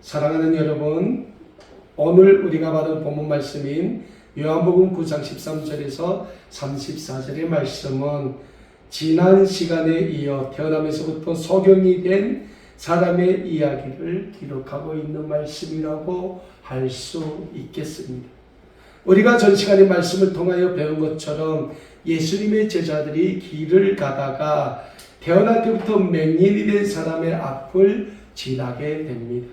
사랑하는 여러분, 오늘 우리가 받은 본문 말씀인 요한복음 9장 13절에서 34절의 말씀은 지난 시간에 이어 태어나면서부터 소경이 된 사람의 이야기를 기록하고 있는 말씀이라고 할 수 있겠습니다. 우리가 전 시간의 말씀을 통하여 배운 것처럼 예수님의 제자들이 길을 가다가 태어날 때부터 맹인이 된 사람의 앞을 지나게 됩니다.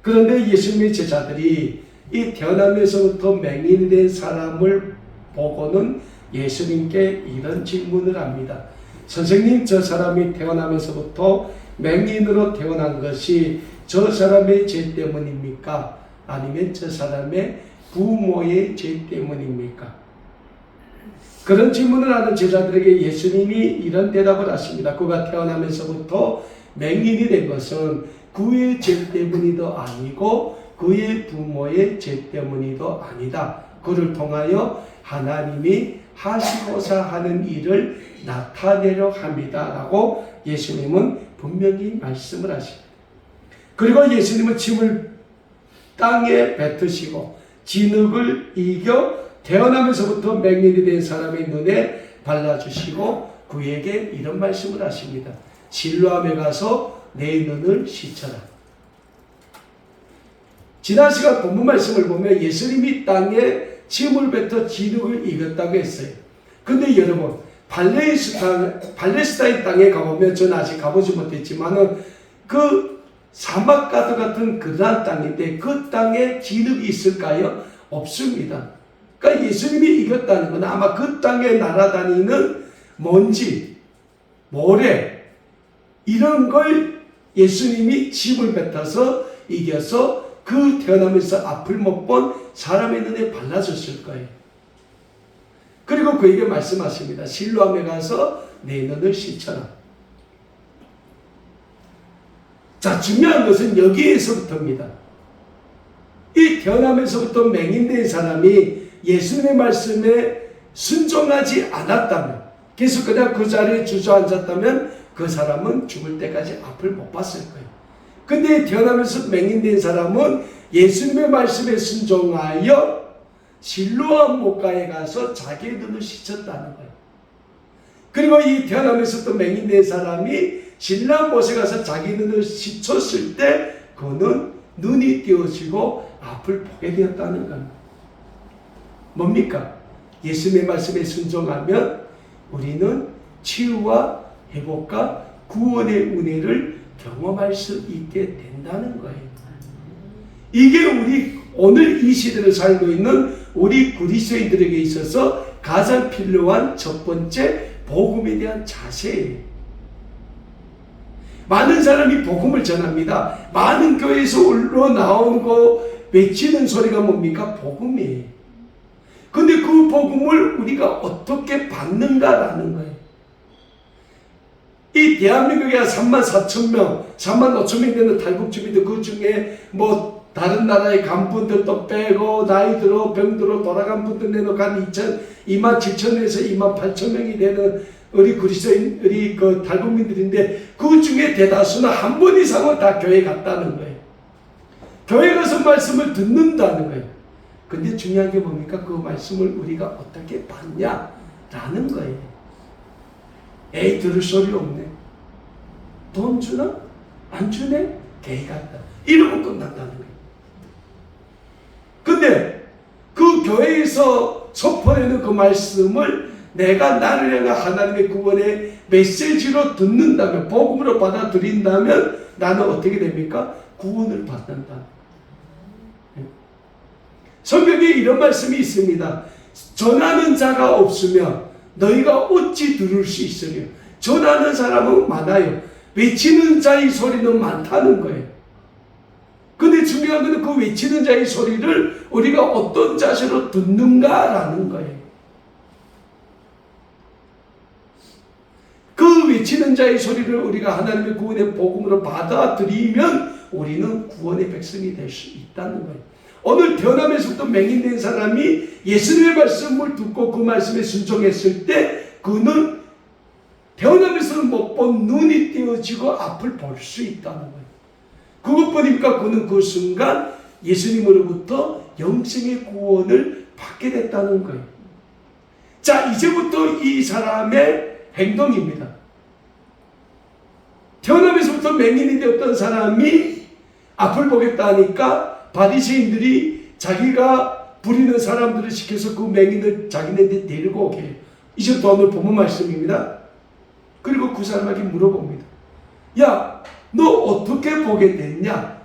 그런데 예수님의 제자들이 이 태어나면서부터 맹인이 된 사람을 보고는 예수님께 이런 질문을 합니다. 선생님, 저 사람이 태어나면서부터 맹인으로 태어난 것이 저 사람의 죄 때문입니까? 아니면 저 사람의 부모의 죄 때문입니까? 그런 질문을 하는 제자들에게 예수님이 이런 대답을 하십니다. 그가 태어나면서부터 맹인이 된 것은 그의 죄 때문이도 아니고 그의 부모의 죄 때문이도 아니다. 그를 통하여 하나님이 하시고자 하는 일을 나타내려 합니다. 라고 예수님은 분명히 말씀을 하십니다. 그리고 예수님은 침을 땅에 뱉으시고 진흙을 이겨 태어나면서부터 맹인이 된 사람의 눈에 발라주시고 그에게 이런 말씀을 하십니다. 실로암에 가서 내 눈을 씻어라. 지난 시간 본문 말씀을 보면 예수님이 땅에 침을 뱉어 진흙을 이겼다고 했어요. 근데 여러분, 팔레스타인 땅에 가보면, 저는 아직 가보지 못했지만은 그 사막가드 같은 그러한 땅인데 그 땅에 진흙이 있을까요? 없습니다. 그러니까 예수님이 이겼다는 건 아마 그 땅에 날아다니는 먼지, 모래 이런 걸 예수님이 침을 뱉어서 이겨서 그 태어나면서 앞을 못 본 사람의 눈에 발라줬을 거예요. 그리고 그에게 말씀하십니다. 실로암에 가서 내 눈을 씻어라. 자, 중요한 것은 여기에서부터입니다. 이 태어나면서부터 맹인된 사람이 예수님의 말씀에 순종하지 않았다면, 계속 그냥 그 자리에 주저앉았다면 그 사람은 죽을 때까지 앞을 못 봤을 거예요. 근데 태어나면서 맹인된 사람은 예수님의 말씀에 순종하여 실로암 목가에 가서 자기의 눈을 씻었다는 거예요. 그리고 이 태어나면서 또 맹인된 사람이 실로암 못에 가서 자기 눈을 씻었을 때 그는 눈이 띄어지고 앞을 보게 되었다는 겁니다. 뭡니까? 예수님의 말씀에 순종하면 우리는 치유와 회복과 구원의 은혜를 경험할 수 있게 된다는 거예요. 이게 우리 오늘 이 시대를 살고 있는 우리 그리스도인들에게 있어서 가장 필요한 첫 번째 복음에 대한 자세예요. 많은 사람이 복음을 전합니다. 많은 교회에서 흘러나오는 거 외치는 소리가 뭡니까? 복음이에요. 근데 그 복음을 우리가 어떻게 받는가라는 거예요. 이 대한민국에 34,000명, 35,000명 되는 탈북주민들, 그 중에 뭐 다른 나라의 간분들도 빼고 나이 들어 병 들어 돌아간 분들 내놓고 한 27,000에서 28,000명이 되는 우리 그리스도인, 우리 그 탈북민들인데 그 중에 대다수는 한 번 이상은 다 교회 갔다는 거예요. 교회 가서 말씀을 듣는다는 거예요. 근데 중요한 게 뭡니까? 그 말씀을 우리가 어떻게 받냐라는 거예요. 에이, 들을 소리 없네. 돈 주나? 안 주네? 개이 같다. 이러고 끝난다는 거예요. 근데 그 교회에서 선포하는 그 말씀을 내가 나를 향한 하나님의 구원의 메시지로 듣는다면, 복음으로 받아들인다면 나는 어떻게 됩니까? 구원을 받는다. 성경에 이런 말씀이 있습니다. 전하는 자가 없으면 너희가 어찌 들을 수 있으며, 전하는 사람은 많아요. 외치는 자의 소리는 많다는 거예요. 근데 중요한 것은 그 외치는 자의 소리를 우리가 어떤 자세로 듣는가라는 거예요. 그 외치는 자의 소리를 우리가 하나님의 구원의 복음으로 받아들이면 우리는 구원의 백성이 될 수 있다는 거예요. 오늘 태어나면서부터 맹인된 사람이 예수님의 말씀을 듣고 그 말씀에 순종했을 때 그는 태어나면서는 못 본 눈이 띄어지고 앞을 볼 수 있다는 거예요. 그것뿐입니까? 그는 그 순간 예수님으로부터 영생의 구원을 받게 됐다는 거예요. 자, 이제부터 이 사람의 행동입니다. 태어나면서부터 맹인이 되었던 사람이 앞을 보겠다 하니까 바리새인들이 자기가 부리는 사람들을 시켜서 그 맹인을 자기네한테 데리고 오게 해요. 이제부터 오늘 본문 말씀입니다. 그리고 그 사람에게 물어봅니다. 야, 너 어떻게 보게 됐냐?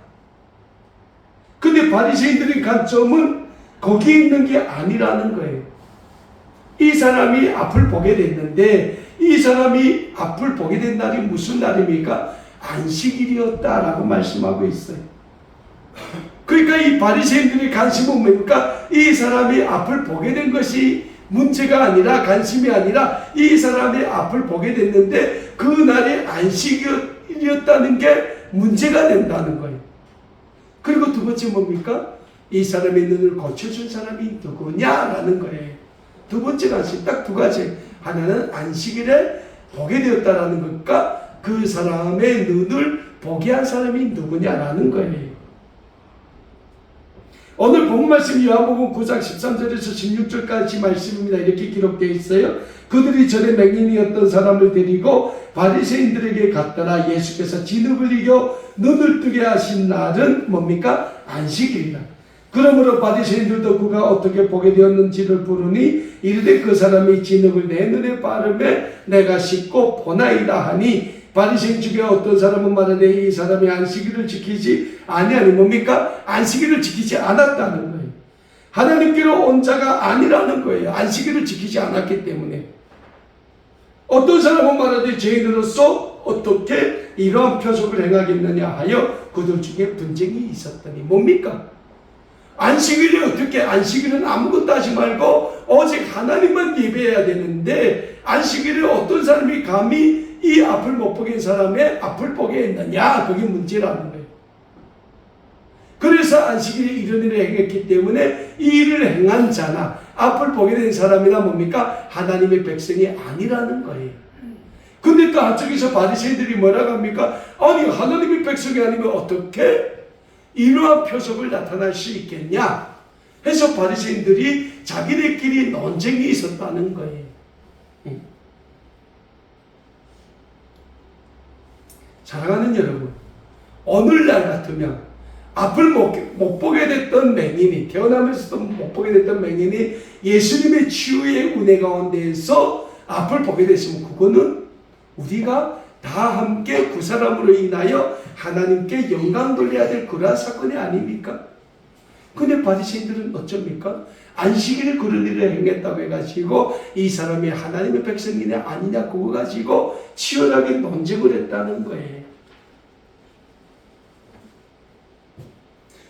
근데 바리새인들의 관점은 거기에 있는 게 아니라는 거예요. 이 사람이 앞을 보게 됐는데 이 사람이 앞을 보게 된 날이 무슨 날입니까? 안식일이었다라고 말씀하고 있어요. 그러니까 이 바리새인들의 관심은 뭡니까? 이 사람이 앞을 보게 된 것이 문제가 아니라, 관심이 아니라 이 사람이 앞을 보게 됐는데 그 날이 안식일이었다는 게 문제가 된다는 거예요. 그리고 두 번째 뭡니까? 이 사람의 눈을 고쳐준 사람이 누구냐라는 거예요. 두 번째 관심, 딱 두 가지. 하나는 안식일에 보게 되었다라는 것과 그 사람의 눈을 보게 한 사람이 누구냐라는 거예요. 오늘 본 말씀이 요한복음 9장 13절에서 16절까지 말씀입니다. 이렇게 기록되어 있어요. 그들이 전에 맹인이었던 사람을 데리고 바리새인들에게 갔더라. 예수께서 진흙을 이겨 눈을 뜨게 하신 날은 뭡니까? 안식일이다. 그러므로 바리새인들도 그가 어떻게 보게 되었는지를 부르니 이르되 그 사람이 진흙을 내 눈에 바르매 내가 씻고 보나이다 하니, 바리새인 중에 어떤 사람은 말하되 이 사람이 안식일을 지키지 아니하니, 뭡니까? 안식일을 지키지 않았다는 거예요. 하나님께로 온 자가 아니라는 거예요. 안식일을 지키지 않았기 때문에. 어떤 사람은 말하되 죄인으로서 어떻게 이러한 표적을 행하겠느냐 하여 그들 중에 분쟁이 있었더니, 뭡니까? 안식일이 어떻게, 안식일은 아무것도 하지 말고 오직 하나님만 예배해야 되는데 안식일에 어떤 사람이 감히 이 앞을 못 보게 한 사람의 앞을 보게 했느냐, 그게 문제라는 거예요. 그래서 안식일에 이런 일을 행했기 때문에 이 일을 행한 자나 앞을 보게 된 사람이나 뭡니까? 하나님의 백성이 아니라는 거예요. 근데 또 한쪽에서 바리새인들이 뭐라고 합니까? 아니, 하나님의 백성이 아니면 어떻게 이러한 표적을 나타날 수 있겠냐 해서 바리새인들이 자기들끼리 논쟁이 있었다는 거예요. 사랑하는 여러분, 오늘날 같으면 앞을 못 보게 됐던 맹인이, 태어나면서도 못 보게 됐던 맹인이 예수님의 치유의 은혜 가운데에서 앞을 보게 됐으면 그거는 우리가 다 함께 그 사람으로 인하여 하나님께 영광 돌려야 될 그러한 사건이 아닙니까? 근데 바리새인들은 어쩝니까? 안식일에 그런 일을 행했다고 해가지고 이 사람이 하나님의 백성이냐 아니냐 그거 가지고 치열하게 논쟁을 했다는 거예요.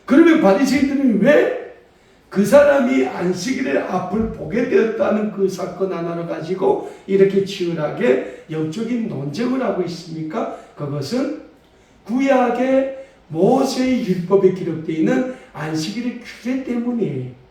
그러면 바리새인들은 왜 그 사람이 안식일에 앞을 보게 되었다는 그 사건 하나를 가지고 이렇게 치열하게 영적인 논쟁을 하고 있습니까? 그것은 구약의 모세의 율법에 기록되어 있는 안식일의 규례 때문이에요.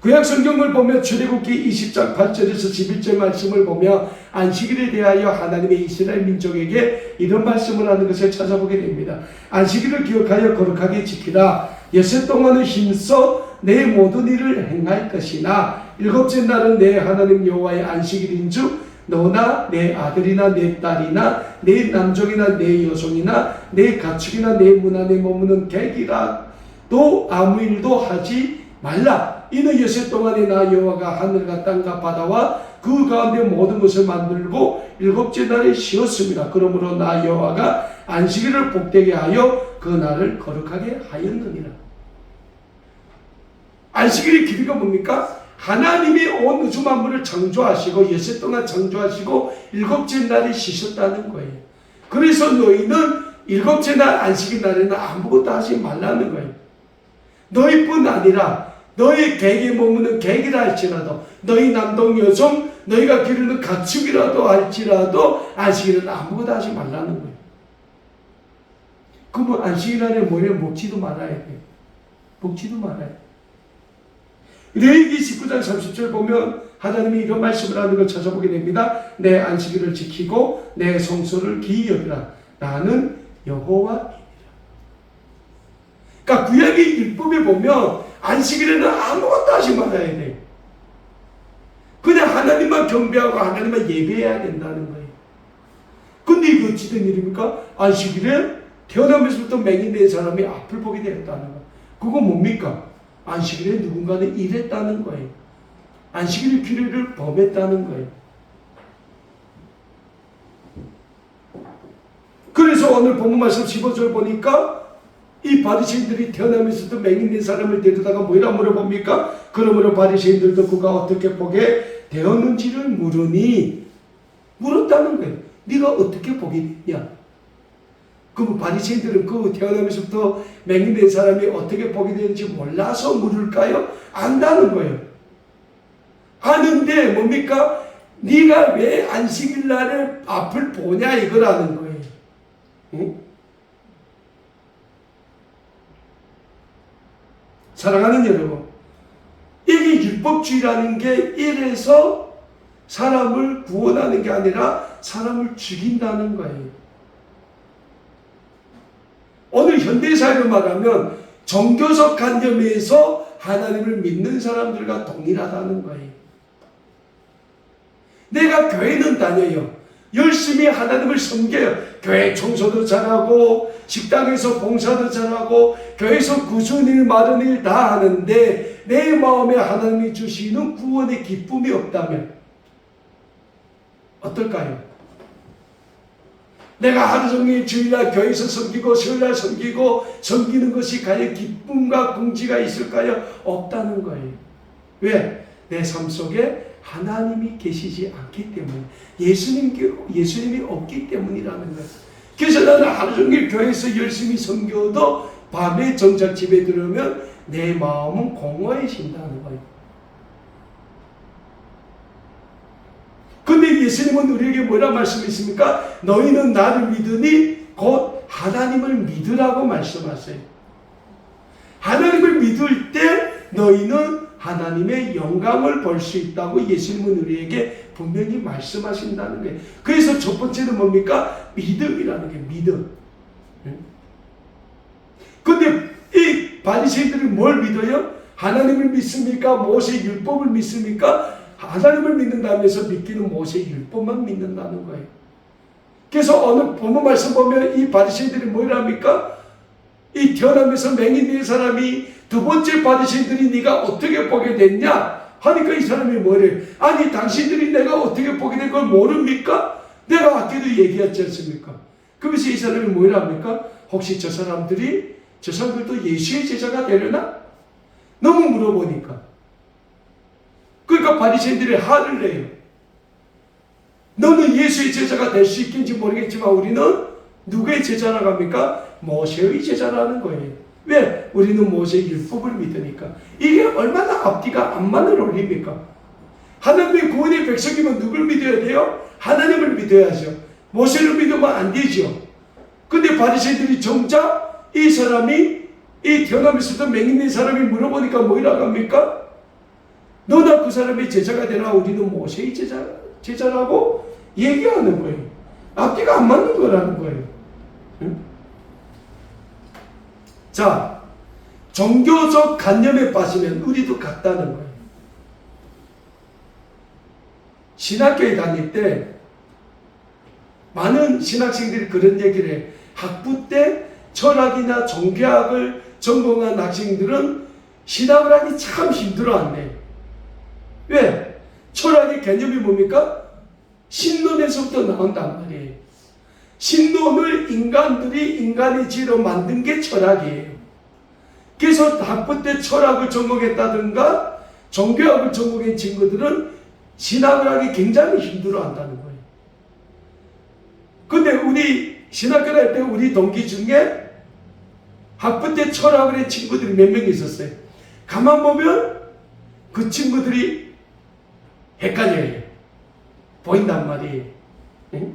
구약 성경을 보면 출애굽기 20장 8절에서 11절 말씀을 보며 안식일에 대하여 하나님의 이스라엘 민족에게 이런 말씀을 하는 것을 찾아보게 됩니다. 안식일을 기억하여 거룩하게 지키라. 여섯 동안은 힘써 내 모든 일을 행할 것이나 일곱째 날은 내 하나님 여호와의 안식일인즉 너나 내 아들이나 내 딸이나 내 남종이나 내 여종이나 내 가축이나 내 문 안에 머무는 객이라도 아무 일도 하지 말라. 이는 여섯 동안에 나 여호와가 하늘과 땅과 바다와 그 가운데 모든 것을 만들고 일곱째 날에 쉬었습니다. 그러므로 나 여호와가 안식일을 복되게 하여 그 날을 거룩하게 하였느니라. 안식일의 길이가 뭡니까? 하나님이 온 우주 만물을 창조하시고 여섯 동안 창조하시고 일곱째 날에 쉬셨다는 거예요. 그래서 너희는 일곱째 날 안식일 날에는 아무것도 하지 말라는 거예요. 너희뿐 아니라 너희 객에 머무는 객이라 할지라도 너희 남동 여종 너희가 기르는 가축이라도 할지라도 안식일은 아무것도 하지 말라는 거예요. 그러면 안식일 날에 뭐래? 먹지도 말아야 돼요. 먹지도 말아야 돼요. 레위기 19장 30절 보면 하나님이 이런 말씀을 하는 걸 찾아보게 됩니다. 내 안식일을 지키고 내 성소를 기이 여기라. 나는 여호와이니라. 그러니까 구약의 율법에 보면 안식일에는 아무것도 하지 말아야 돼. 그냥 하나님만 경배하고 하나님만 예배해야 된다는 거예요. 근데 이게 어찌 된 일입니까? 안식일에 태어나면서부터 맹인된 사람이 앞을 보게 되었다는 거예요. 그거 뭡니까? 안식일에 누군가는 일했다는 거예요. 안식일 규례를 범했다는 거예요. 그래서 오늘 본문 말씀 15절 보니까 이 바리새인들이 태어나면서도 맹인된 사람을 데려다가 뭐라 물어봅니까? 그러므로 바리새인들도 그가 어떻게 보게 되었는지를 물었다는 거예요. 네가 어떻게 보게 됐냐? 그럼 바리새인들은 그 태어나면서부터 맹인된 사람이 어떻게 보게 되는지 몰라서 물을까요? 안다는 거예요. 아는데 뭡니까? 네가 왜 안식일날에 앞을 보냐 이거라는 거예요. 응? 사랑하는 여러분, 이게 율법주의라는 게 이래서 사람을 구원하는 게 아니라 사람을 죽인다는 거예요. 오늘 현대사회로 말하면 종교적 관념에서 하나님을 믿는 사람들과 동일하다는 거예요. 내가 교회는 다녀요. 열심히 하나님을 섬겨요. 교회 청소도 잘하고 식당에서 봉사도 잘하고 교회에서 굳은 일 마른 일 다 하는데 내 마음에 하나님이 주시는 구원의 기쁨이 없다면 어떨까요? 내가 하루 종일 주일날 교회에서 섬기고 수요일날 섬기는 것이 과연 기쁨과 긍지가 있을까요? 없다는 거예요. 왜? 내 삶 속에 하나님이 계시지 않기 때문에, 예수님이 없기 때문이라는 거예요. 그래서 나는 하루 종일 교회에서 열심히 섬겨도 밤에 정작 집에 들어오면 내 마음은 공허해진다는 거예요. 근데 예수님은 우리에게 뭐라 말씀했습니까? 너희는 나를 믿으니 곧 하나님을 믿으라고 말씀하세요. 하나님을 믿을 때 너희는 하나님의 영광을 볼 수 있다고 예수님은 우리에게 분명히 말씀하신다는 거예요. 그래서 첫 번째는 뭡니까? 믿음이라는 게 믿음. 근데 이 바리새인들이 뭘 믿어요? 하나님을 믿습니까? 모세의 율법을 믿습니까? 하나님을 믿는다면서 믿기는 모세의 율법만 믿는다는 거예요. 그래서 오늘 본문 말씀 보면 이 바리새인들이 뭐라 합니까? 이 태어나면서 맹인된 사람이 두 번째 바리새인들이 네가 어떻게 보게 됐냐? 하니까 이 사람이 뭐래? 아니 당신들이 내가 어떻게 보게 된 걸 모릅니까? 내가 아까도 얘기했지 않습니까? 그러면서 이 사람이 뭐라 합니까? 혹시 저 사람들도 예수의 제자가 되려나? 너무 물어보니까. 그러니까 바리새인들이 화를 내요. 너는 예수의 제자가 될 수 있겠는지 모르겠지만 우리는 누구의 제자라고 합니까? 모세의 제자라는 거예요. 왜? 우리는 모세의 율법을 믿으니까. 이게 얼마나 앞뒤가 안만을 올립니까? 하나님의 구원의 백성이면 누굴 믿어야 돼요? 하나님을 믿어야죠. 모세를 믿으면 안 되죠. 근데 바리새인들이 정작 이 사람이 이 태어나면서도 맹인된 사람이 물어보니까 뭐라고 합니까? 너나 그 사람의 제자가 되나? 우리는 모세의 제자라고 얘기하는 거예요. 앞뒤가 안 맞는 거라는 거예요. 응? 자, 종교적 관념에 빠지면 우리도 같다는 거예요. 신학교에 다닐 때 많은 신학생들이 그런 얘기를 해요. 학부 때 철학이나 종교학을 전공한 학생들은 신학을 하기 참 힘들어한대요. 왜? 철학의 개념이 뭡니까? 신론에서부터 나온단 말이에요. 신론을 인간들이 인간의 지혜로 만든 게 철학이에요. 그래서 학부 때 철학을 전공했다든가 종교학을 전공한 친구들은 신학을 하기 굉장히 힘들어한다는 거예요. 근데 우리 신학교 다닐 때 우리 동기 중에 학부 때 철학을 한 친구들이 몇 명 있었어요. 가만 보면 그 친구들이 헷갈려요. 보인단 말이에요. 응?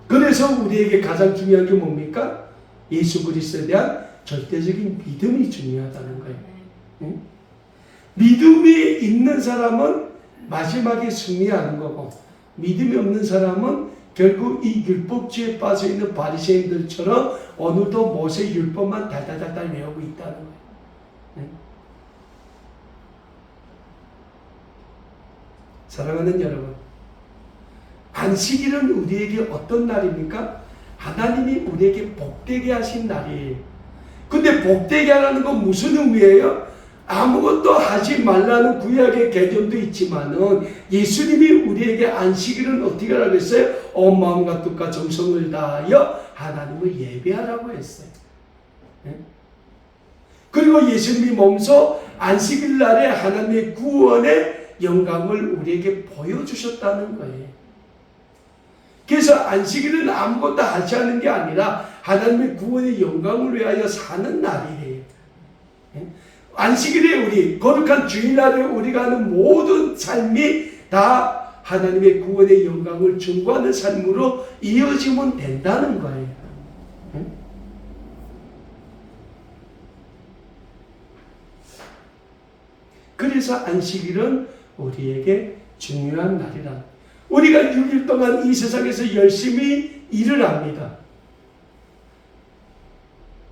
그래서 우리에게 가장 중요한 게 뭡니까? 예수 그리스도에 대한 절대적인 믿음이 중요하다는 거예요. 응? 믿음이 있는 사람은 마지막에 승리하는 거고 믿음이 없는 사람은 결국 이 율법주의에 빠져있는 바리새인들처럼 오늘도 모세 율법만 달달달달 외우고 있다는 거예요. 사랑하는 여러분, 안식일은 우리에게 어떤 날입니까? 하나님이 우리에게 복되게 하신 날이에요. 근데 복되게 하라는 건 무슨 의미예요? 아무것도 하지 말라는 구약의 개념도 있지만은 예수님이 우리에게 안식일은 어떻게 하라고 했어요? 온 마음과 뜻과 정성을 다하여 하나님을 예배하라고 했어요. 그리고 예수님이 몸소 안식일 날에 하나님의 구원의 영광을 우리에게 보여주셨다는 거예요. 그래서 안식일은 아무것도 하지 않는 게 아니라 하나님의 구원의 영광을 위하여 사는 날이에요. 안식일에 우리 거룩한 주일날에 우리가 하는 모든 삶이 다 하나님의 구원의 영광을 증거하는 삶으로 이어지면 된다는 거예요. 그래서 안식일은 우리에게 중요한 날이라. 우리가 6일 동안 이 세상에서 열심히 일을 합니다.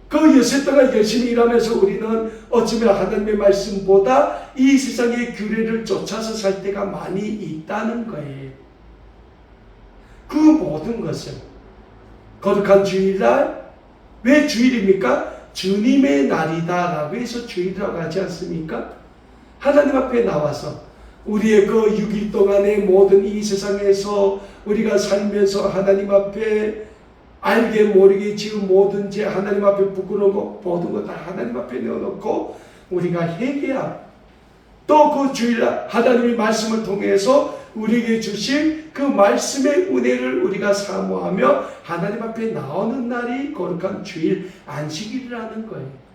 그 여섯 동안 열심히 일하면서 우리는 어쩌면 하나님의 말씀보다 이 세상의 규례를 쫓아서 살 때가 많이 있다는 거예요. 그 모든 것은 거룩한 주일날, 왜 주일입니까? 주님의 날이다 라고 해서 주일이라고 하지 않습니까? 하나님 앞에 나와서 우리의 그 6일 동안의 모든 이 세상에서 우리가 살면서 하나님 앞에 알게 모르게 지은 모든 죄, 하나님 앞에 부끄러운 것, 모든 것 다 하나님 앞에 내어놓고 우리가 회개하고 또 그 주일날 하나님의 말씀을 통해서 우리에게 주신 그 말씀의 은혜를 우리가 사모하며 하나님 앞에 나오는 날이 거룩한 주일 안식일이라는 거예요.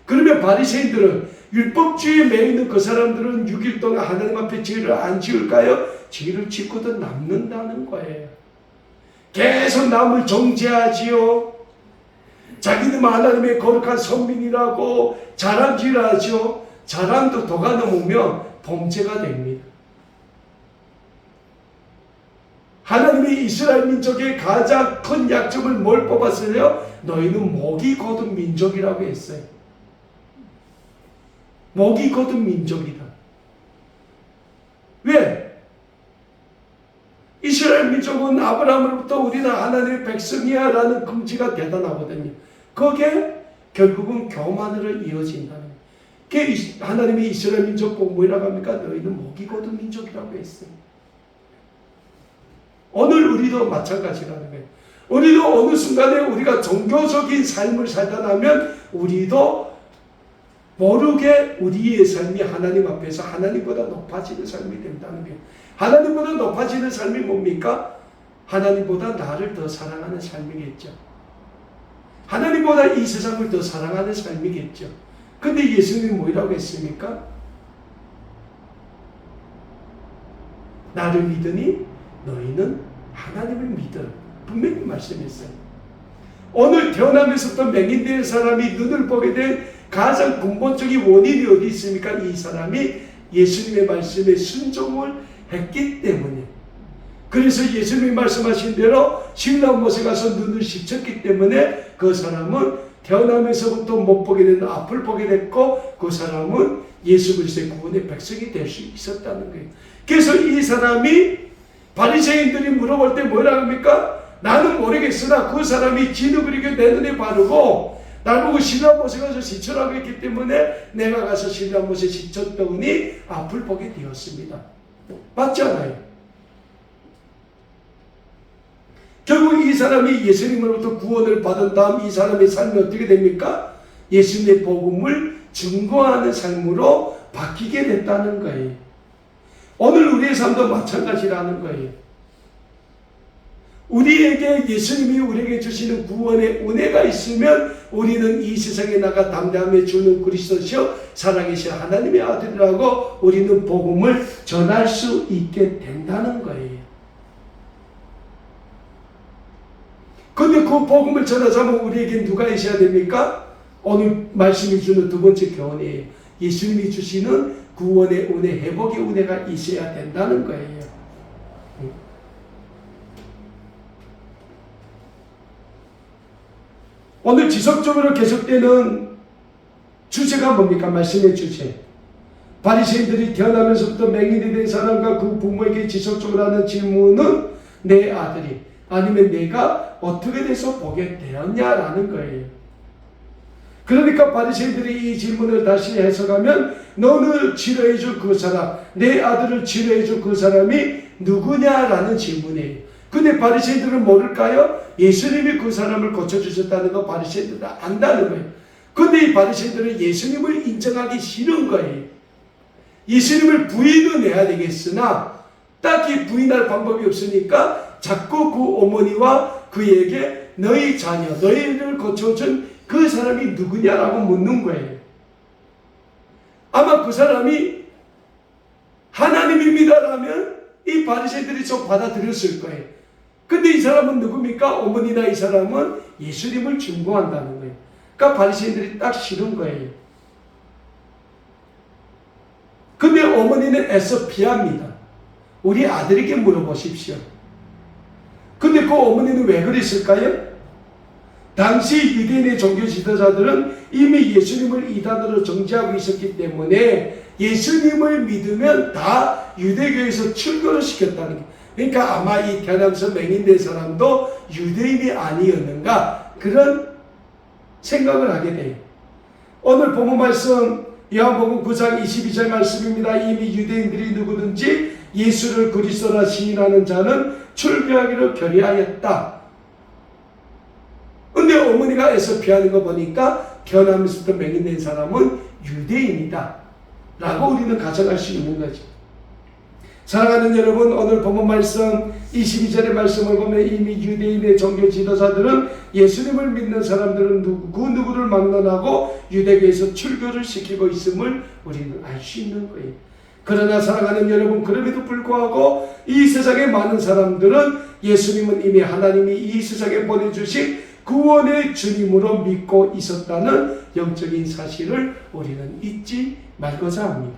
그러면 바리새인들은 율법주의에 매이는 그 사람들은 6일 동안 하나님 앞에 죄를 안 지을까요? 죄를 짓고도 남는다는 거예요. 계속 남을 정죄하지요. 자기는 하나님의 거룩한 선민이라고 자랑질하죠. 자랑도 도가 넘으면 범죄가 됩니다. 하나님이 이스라엘 민족의 가장 큰 약점을 뭘 뽑았어요? 너희는 목이 곧은 민족이라고 했어요. 목이 곧은 민족이다. 왜? 이스라엘 민족은 아브라함으로부터 우리는 하나님의 백성이야 라는 금지가 대단하거든요. 그게 결국은 교만으로 이어진다는 거예요. 하나님이 이스라엘 민족 보고 뭐라고 합니까? 너희는 목이 곧은 민족이라고 했어요. 오늘 우리도 마찬가지라는 거예요. 우리도 어느 순간에 우리가 종교적인 삶을 살다 나면 우리도 모르게 우리의 삶이 하나님 앞에서 하나님보다 높아지는 삶이 된다는 거예요. 하나님보다 높아지는 삶이 뭡니까? 하나님보다 나를 더 사랑하는 삶이겠죠. 하나님보다 이 세상을 더 사랑하는 삶이겠죠. 근데 예수님이 뭐라고 했습니까? 나를 믿으니 너희는 하나님을 믿어라. 분명히 말씀했어요. 오늘 태어나면서부터 맹인된 사람이 눈을 보게 된 가장 근본적인 원인이 어디 있습니까? 이 사람이 예수님의 말씀에 순종을 했기 때문에. 그래서 예수님이 말씀하신 대로 신랑 못에 가서 눈을 씻었기 때문에 그 사람은 태어나면서부터 못 보게 된 앞을 보게 됐고 그 사람은 예수 그리스도의 구원의 백성이 될 수 있었다는 거예요. 그래서 이 사람이 바리새인들이 물어볼 때 뭐라 합니까? 나는 모르겠으나 그 사람이 진흙을 이겨 내 눈에 바르고 나보고 신랑 못에 가서 씻으라고 했기 때문에 내가 가서 신랑 못에 씻었더니 앞을 보게 되었습니다. 맞지 않아요? 결국 이 사람이 예수님으로부터 구원을 받은 다음 이 사람의 삶이 어떻게 됩니까? 예수님의 복음을 증거하는 삶으로 바뀌게 됐다는 거예요. 오늘 우리의 삶도 마찬가지라는 거예요. 우리에게 예수님이 우리에게 주시는 구원의 은혜가 있으면 우리는 이 세상에 나가 담대함에 주는 그리스도시요 살아계신 하나님의 아들이라고 우리는 복음을 전할 수 있게 된다는 거예요. 그런데 그 복음을 전하자면 우리에게 누가 있어야 됩니까? 오늘 말씀이 주는 두 번째 교훈이에요. 예수님이 주시는 구원의 은혜, 회복의 은혜가 있어야 된다는 거예요. 오늘 지속적으로 계속되는 주제가 뭡니까? 말씀의 주제. 바리새인들이 태어나면서부터 맹인이 된 사람과 그 부모에게 지속적으로 하는 질문은 내 아들이 아니면 내가 어떻게 돼서 보게 되었냐라는 거예요. 그러니까 바리새인들이 이 질문을 다시 해석하면 너를 치료해줄 그 사람, 내 아들을 치료해줄 그 사람이 누구냐라는 질문이에요. 근데 바리새인들은 모를까요? 예수님이 그 사람을 고쳐주셨다는 거 바리새인들은 안다는 거예요. 근데 이 바리새인들은 예수님을 인정하기 싫은 거예요. 예수님을 부인은 해야 되겠으나 딱히 부인할 방법이 없으니까 자꾸 그 어머니와 그에게 너희 자녀, 너희를 고쳐준 그 사람이 누구냐라고 묻는 거예요. 아마 그 사람이 하나님입니다라면 이 바리새인들이 좀 받아들였을 거예요. 근데 이 사람은 누굽니까? 어머니나 이 사람은 예수님을 증거한다는 거예요. 그러니까 바리새인들이 딱 싫은 거예요. 근데 어머니는 애써 피합니다. 우리 아들에게 물어보십시오. 근데 그 어머니는 왜 그랬을까요? 당시 유대인의 종교 지도자들은 이미 예수님을 이단으로 정죄하고 있었기 때문에 예수님을 믿으면 다 유대교에서 출교를 시켰다는 거예요. 그러니까 아마 이 태어나면서 맹인된 사람도 유대인이 아니었는가 그런 생각을 하게 돼요. 오늘 본문 말씀 요한복음 9장 22절 말씀입니다. 이미 유대인들이 누구든지 예수를 그리스도라 시인하는 자는 출교하기로 결의하였다. 근데 어머니가 애써 피하는 거 보니까 태어나면서부터 맹인된 사람은 유대인이다 라고 우리는 가정할 수 있는 거죠. 사랑하는 여러분, 오늘 본문 말씀 22절의 말씀을 보면 이미 유대인의 종교 지도자들은 예수님을 믿는 사람들은 누구를 막론하고 유대교에서 출교를 시키고 있음을 우리는 알 수 있는 거예요. 그러나 사랑하는 여러분, 그럼에도 불구하고 이 세상의 많은 사람들은 예수님은 이미 하나님이 이 세상에 보내주신 구원의 주님으로 믿고 있었다는 영적인 사실을 우리는 잊지 말고자 합니다.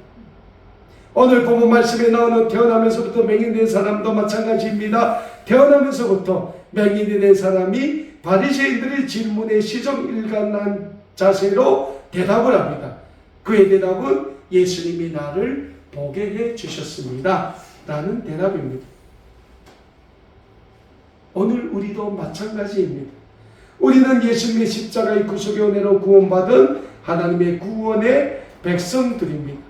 오늘 본문 말씀에 나오는 태어나면서부터 맹인된 사람도 마찬가지입니다. 태어나면서부터 맹인이 된 사람이 바리새인들의 질문에 시종일관한 자세로 대답을 합니다. 그의 대답은 예수님이 나를 보게 해 주셨습니다 라는 대답입니다. 오늘 우리도 마찬가지입니다. 우리는 예수님의 십자가의 구속의 은혜로 구원받은 하나님의 구원의 백성들입니다.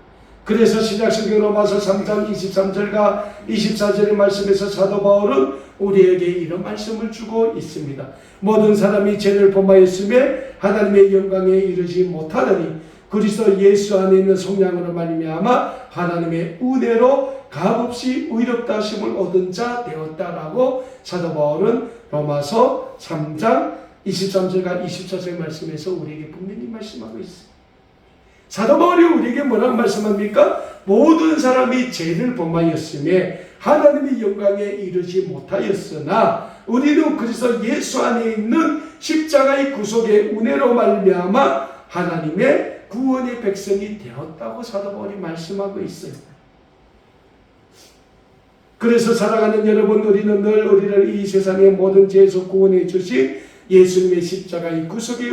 그래서 신약성경 로마서 3장 23절과 24절의 말씀에서 사도 바울은 우리에게 이런 말씀을 주고 있습니다. 모든 사람이 죄를 범하였음에 하나님의 영광에 이르지 못하더니 그리스도 예수 안에 있는 속량으로 말미암아 하나님의 은혜로 값없이 의롭다 하심을 얻은 자 되었다라고 사도 바울은 로마서 3장 23절과 24절 말씀에서 우리에게 분명히 말씀하고 있습니다. 사도 바울이 우리에게 뭐라고 말씀합니까? 모든 사람이 죄를 범하였음에 하나님의 영광에 이르지 못하였으나 우리는 그리스도 예수 안에 있는 십자가의 구속의 은혜로 말미암아 하나님의 구원의 백성이 되었다고 사도 바울이 말씀하고 있어요. 그래서 사랑하는 여러분, 우리는 늘 우리를 이 세상의 모든 죄에서 구원해 주신 예수님의 십자가의 구속의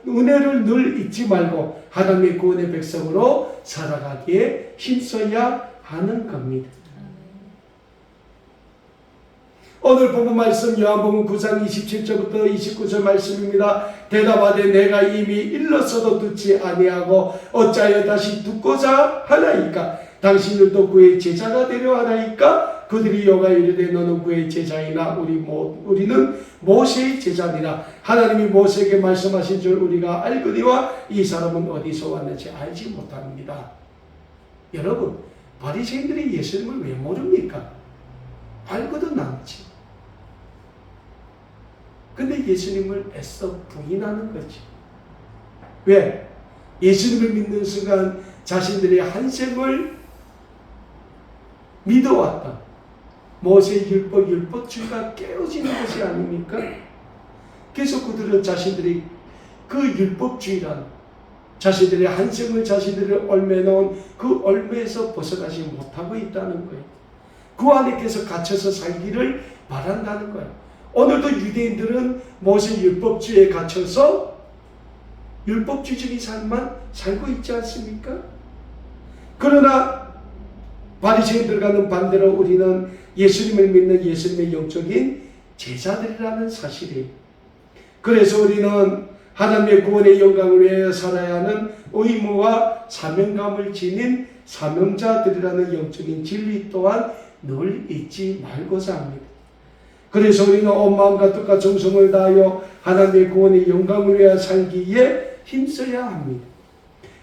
은혜를 늘 잊지 말고 하나님의 구원의 백성으로 살아가기에 힘써야 하는 겁니다. 오늘 본문 말씀 요한복음 9장 27절부터 29절 말씀입니다. 대답하되 내가 이미 일렀어도 듣지 아니하고 어찌하여 다시 듣고자 하나이까? 당신들도 그의 제자가 되려 하나이까? 그들이 여가 이르되 너는 그의 제자이나 우리는 모세의 제자니라. 하나님이 모세에게 말씀하신 줄 우리가 알거니와 이 사람은 어디서 왔는지 알지 못합니다. 여러분, 바리새인들이 예수님을 왜 모릅니까? 알거든 않지. 근데 예수님을 애써 부인하는 거지. 왜? 예수님을 믿는 순간 자신들의 한 생을 믿어왔다. 모세의 율법주의가 깨어지는 것이 아닙니까? 그래서 그들은 자신들이 그 율법주의란 자신들의 한 생을 자신들을 얽매놓은 그 얽매에서 벗어나지 못하고 있다는 거예요. 그 안에 계속 갇혀서 살기를 바란다는 거예요. 오늘도 유대인들은 모세 율법주의에 갇혀서 율법주의적인 삶만 살고 있지 않습니까? 그러나 바리새인들과는 반대로 우리는 예수님을 믿는 예수님의 영적인 제자들이라는 사실이에요. 그래서 우리는 하나님의 구원의 영광을 위하여 살아야 하는 의무와 사명감을 지닌 사명자들이라는 영적인 진리 또한 늘 잊지 말고자 합니다. 그래서 우리는 온 마음과 뜻과 정성을 다하여 하나님의 구원의 영광을 위하여 살기에 힘써야 합니다.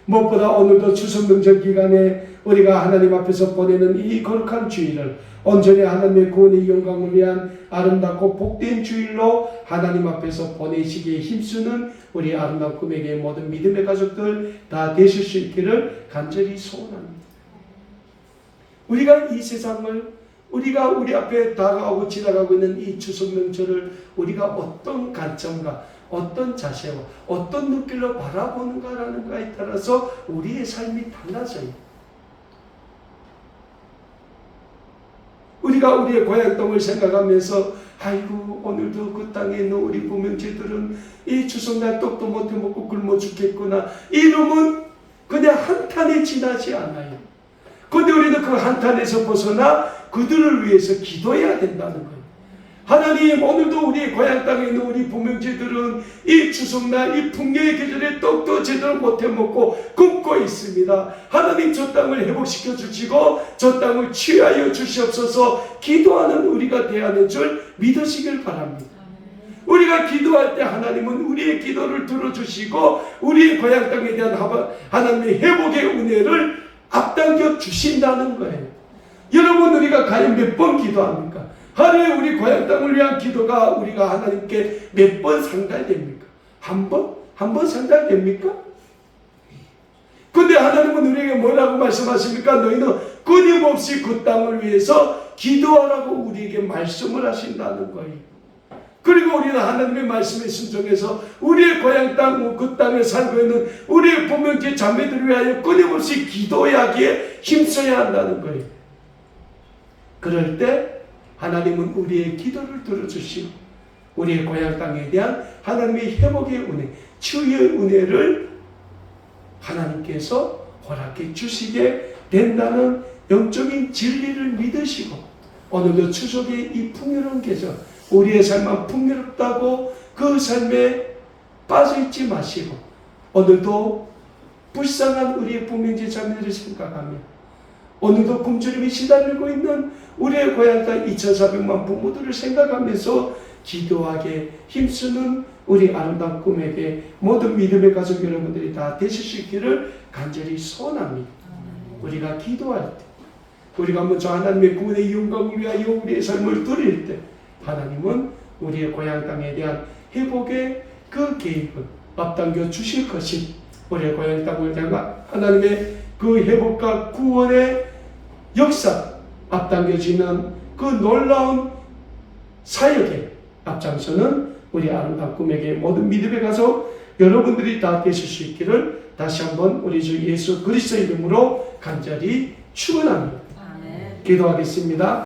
무엇보다 오늘도 추석 명절 기간에 우리가 하나님 앞에서 보내는 이 거룩한 주일을 온전히 하나님의 구원의 영광을 위한 아름답고 복된 주일로 하나님 앞에서 보내시기에 힘쓰는 우리 아름다운 꿈에게 모든 믿음의 가족들 다 되실 수 있기를 간절히 소원합니다. 우리가 이 세상을 우리가 우리 앞에 다가오고 지나가고 있는 이 추석 명절을 우리가 어떤 관점과 어떤 자세와 어떤 눈길로 바라보는가라는 것에 따라서 우리의 삶이 달라져요. 우리가 우리의 고향 땅을 생각하면서 아이고 오늘도 그 땅에 있는 우리 부명제들은 이 추석날 떡도 못 해먹고 굶어 죽겠구나. 이놈은 그냥 한탄에 지나지 않아요. 그런데 우리는 그 한탄에서 벗어나 그들을 위해서 기도해야 된다는 거예요. 하나님, 오늘도 우리 고향 땅에 있는 우리 부명제들은 이 추석날 이 풍년의 계절에 떡도 제대로 못 해먹고 굶고 있습니다. 하나님, 저 땅을 회복시켜 주시고 저 땅을 치유하여 주시옵소서. 기도하는 우리가 되어야하는 줄 믿으시길 바랍니다. 우리가 기도할 때 하나님은 우리의 기도를 들어주시고 우리의 고향 땅에 대한 하나님의 회복의 은혜를 앞당겨 주신다는 거예요. 여러분, 우리가 과연 몇 번 기도합니까? 하루에 우리 고향 땅을 위한 기도가 우리가 하나님께 몇 번 상달됩니까? 한 번? 한 번 상달됩니까? 근데 하나님은 우리에게 뭐라고 말씀하십니까? 너희는 끊임없이 그 땅을 위해서 기도하라고 우리에게 말씀을 하신다는 거예요. 그리고 우리는 하나님의 말씀에 순종해서 우리의 고향 땅, 그 땅에 살고 있는 우리의 부명제 자매들을 위하여 끊임없이 기도하기에 힘써야 한다는 거예요. 그럴 때 하나님은 우리의 기도를 들어주시고 우리의 고향 땅에 대한 하나님의 회복의 은혜, 치유의 은혜를 하나님께서 허락해 주시게 된다는 영적인 진리를 믿으시고 오늘도 추석의 이 풍요로운 계절, 우리의 삶은 풍요롭다고 그 삶에 빠져있지 마시고 오늘도 불쌍한 우리의 부명제 자매들을 생각하며 오늘도 굶주림에 시달리고 있는 우리의 고향 땅 2,400만 부모들을 생각하면서 기도하게 힘쓰는 우리 아름다운 꿈에게 모든 믿음의 가족 여러분들이 다 되실 수 있기를 간절히 소원합니다. 우리가 기도할 때, 우리가 먼저 하나님의 구원의 영광을 위하여 우리의 삶을 드릴 때 하나님은 우리의 고향 땅에 대한 회복의 그 계획을 앞당겨 주실 것이 우리의 고향 땅을 향한 하나님의 그 회복과 구원의 역사 앞당겨지는 그 놀라운 사역에 앞장서는 우리 아름다운 꿈에게 모든 믿음에 가서 여러분들이 다 되실 수 있기를 다시 한번 우리 주 예수 그리스도의 이름으로 간절히 축원합니다. 기도하겠습니다.